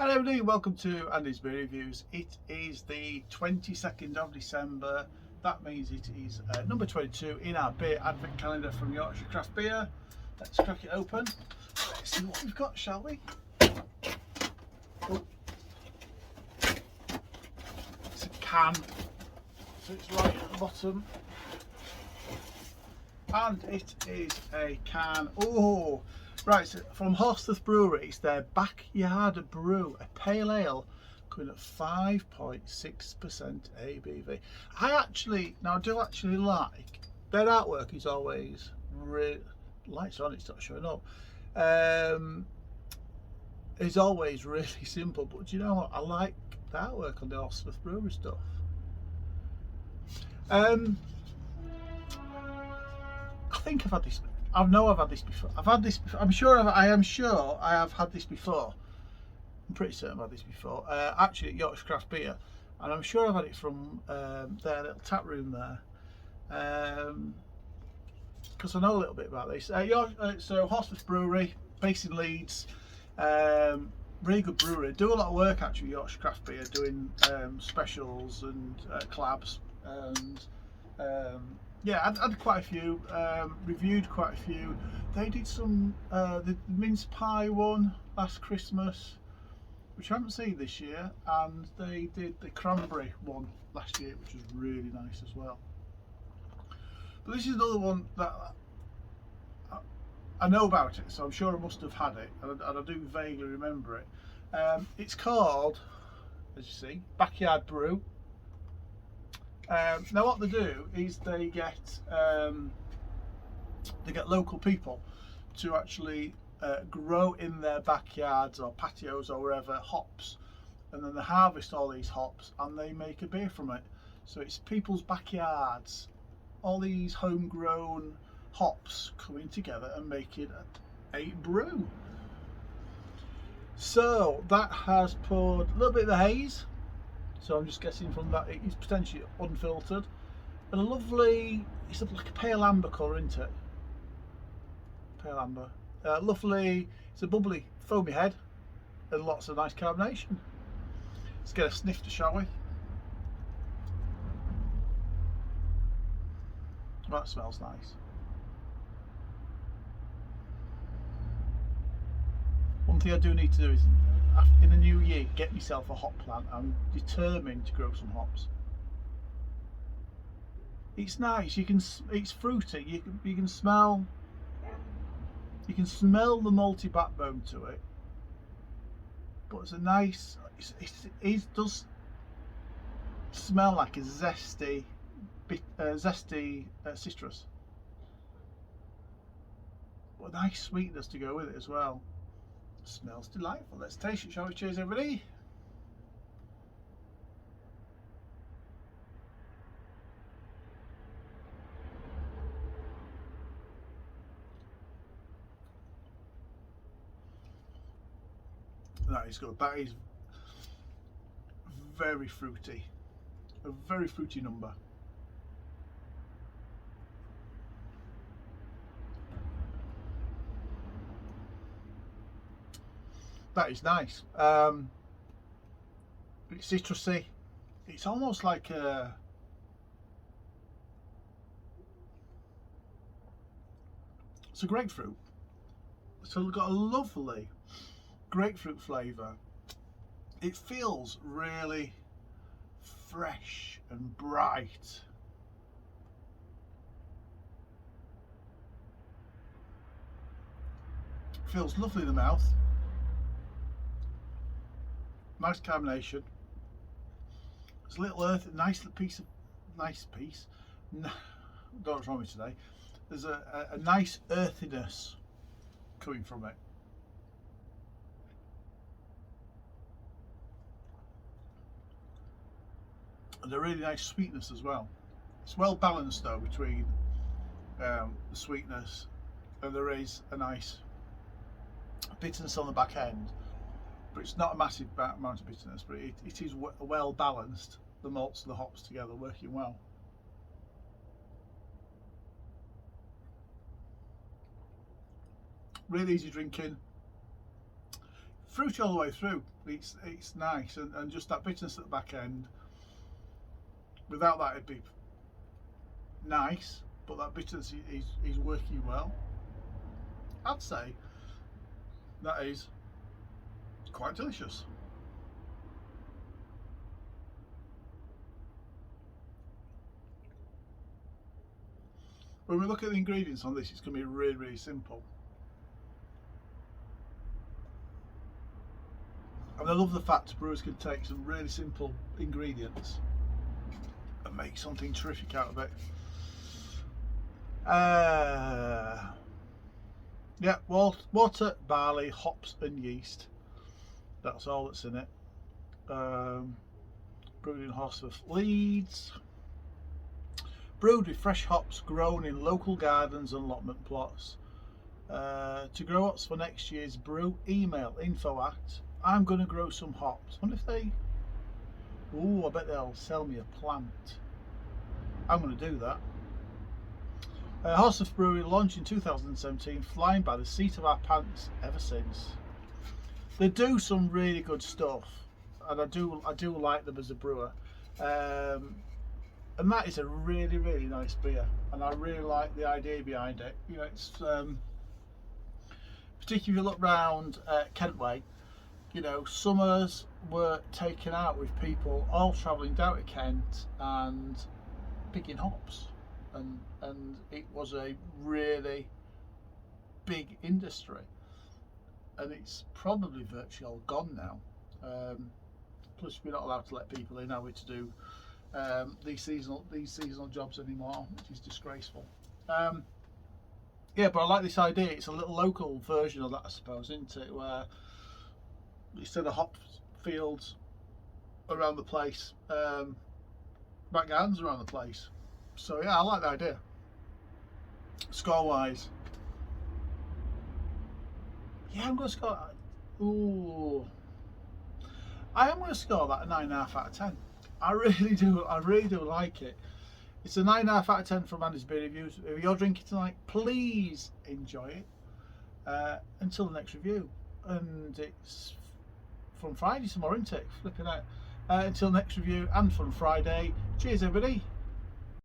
Hello everybody, welcome to Andy's Beer Reviews. It is the 22nd of December. That means it is number 22 in our beer advent calendar from Yorkshire Craft Beer. Let's crack it open. Let's see what we've got, shall we? Oh. It's a can, so it's right at the bottom. And it is a can. Oh! Right, so from Horsforth Brewery, it's their Backyard Brew, a pale ale coming at 5.6% ABV. I do actually like their artwork. Is always lights on, it's not showing up. It's always really simple, but do you know what? I like the artwork on the Horsforth Brewery stuff. I think I've had this. I know I've had this before. I am sure I have had this before. I'm pretty certain I've had this before. Actually, at Yorkshire Craft Beer, and I'm sure I've had it from their little tap room there. Because I know a little bit about this. So Horsforth Brewery, based in Leeds. Really good brewery. Do a lot of work actually, Yorkshire Craft Beer, doing specials and collabs and. Yeah, I'd had quite a few, reviewed quite a few. They did some, the mince pie one last Christmas, which I haven't seen this year, and they did the cranberry one last year, which was really nice as well. But this is another one that I know about it, so I'm sure I must have had it, and I do vaguely remember it. It's called, as you see, Backyard Brew. Now what they do is they get local people to actually grow in their backyards or patios or wherever hops, and then they harvest all these hops and they make a beer from it. So it's people's backyards, all these homegrown hops coming together and making a brew. So that has poured a little bit of the haze. So I'm just guessing from that it is potentially unfiltered, and a lovely, it's like a pale amber colour, isn't it? Pale amber. Lovely, it's a bubbly, foamy head, and lots of nice carbonation. Let's get a snifter, shall we? That smells nice. One thing I do need to do is, in the new year, get myself a hop plant. I'm determined to grow some hops. It's nice. It's fruity. You can smell the malty backbone to it. But it's a nice. It does smell like a zesty citrus. But a nice sweetness to go with it as well. Smells delightful. Let's taste it, shall we? Cheers, everybody. That is good. That is very fruity. A very fruity number. That is nice. It's citrusy. It's almost like it's a grapefruit. So we've got a lovely grapefruit flavour. It feels really fresh and bright. It feels lovely in the mouth. Nice carbonation. There's a little earth, nice piece. No, don't know what's wrong with me today. There's a nice earthiness coming from it. And a really nice sweetness as well. It's well balanced though between the sweetness, and there is a nice bitterness on the back end. But it's not a massive amount of bitterness, but it is well balanced, the malts and the hops together working well. Really easy drinking, fruity all the way through. It's nice, and just that bitterness at the back end. Without that, it'd be nice, but that bitterness is working well. I'd say that is quite delicious. When we look at the ingredients on this, it's going to be really, really simple. And I love the fact brewers can take some really simple ingredients and make something terrific out of it. Yeah, water, barley, hops and yeast. That's all that's in it. Brewed in Horsforth, Leeds. Brewed with fresh hops grown in local gardens and allotment plots. To grow hops for next year's brew, email info@. I'm going to grow some hops. I wonder if they... Ooh, I bet they'll sell me a plant. I'm going to do that. Horsforth Brewery launched in 2017, flying by the seat of our pants ever since. They do some really good stuff, and I do like them as a brewer. And that is a really, really nice beer, and I really like the idea behind it. You know, it's particularly if you look round Kent Way, you know, summers were taken out with people all travelling down to Kent and picking hops, and it was a really big industry, and it's probably virtually all gone now. Plus, we're not allowed to let people in, are we, to do these seasonal jobs anymore, which is disgraceful. Yeah, but I like this idea. It's a little local version of that, I suppose, isn't it? Where instead of hop fields around the place, back gardens around the place. So yeah, I like the idea. Score wise, yeah, I'm going to score. Ooh, I am going to score that a 9.5 out of 10. I really do like it. It's a 9.5 out of 10 from Andy's Beer Reviews. If you're drinking tonight, please enjoy it. Until the next review, and it's from Friday tomorrow, isn't it? Flipping out. Until next review and from Friday. Cheers, everybody.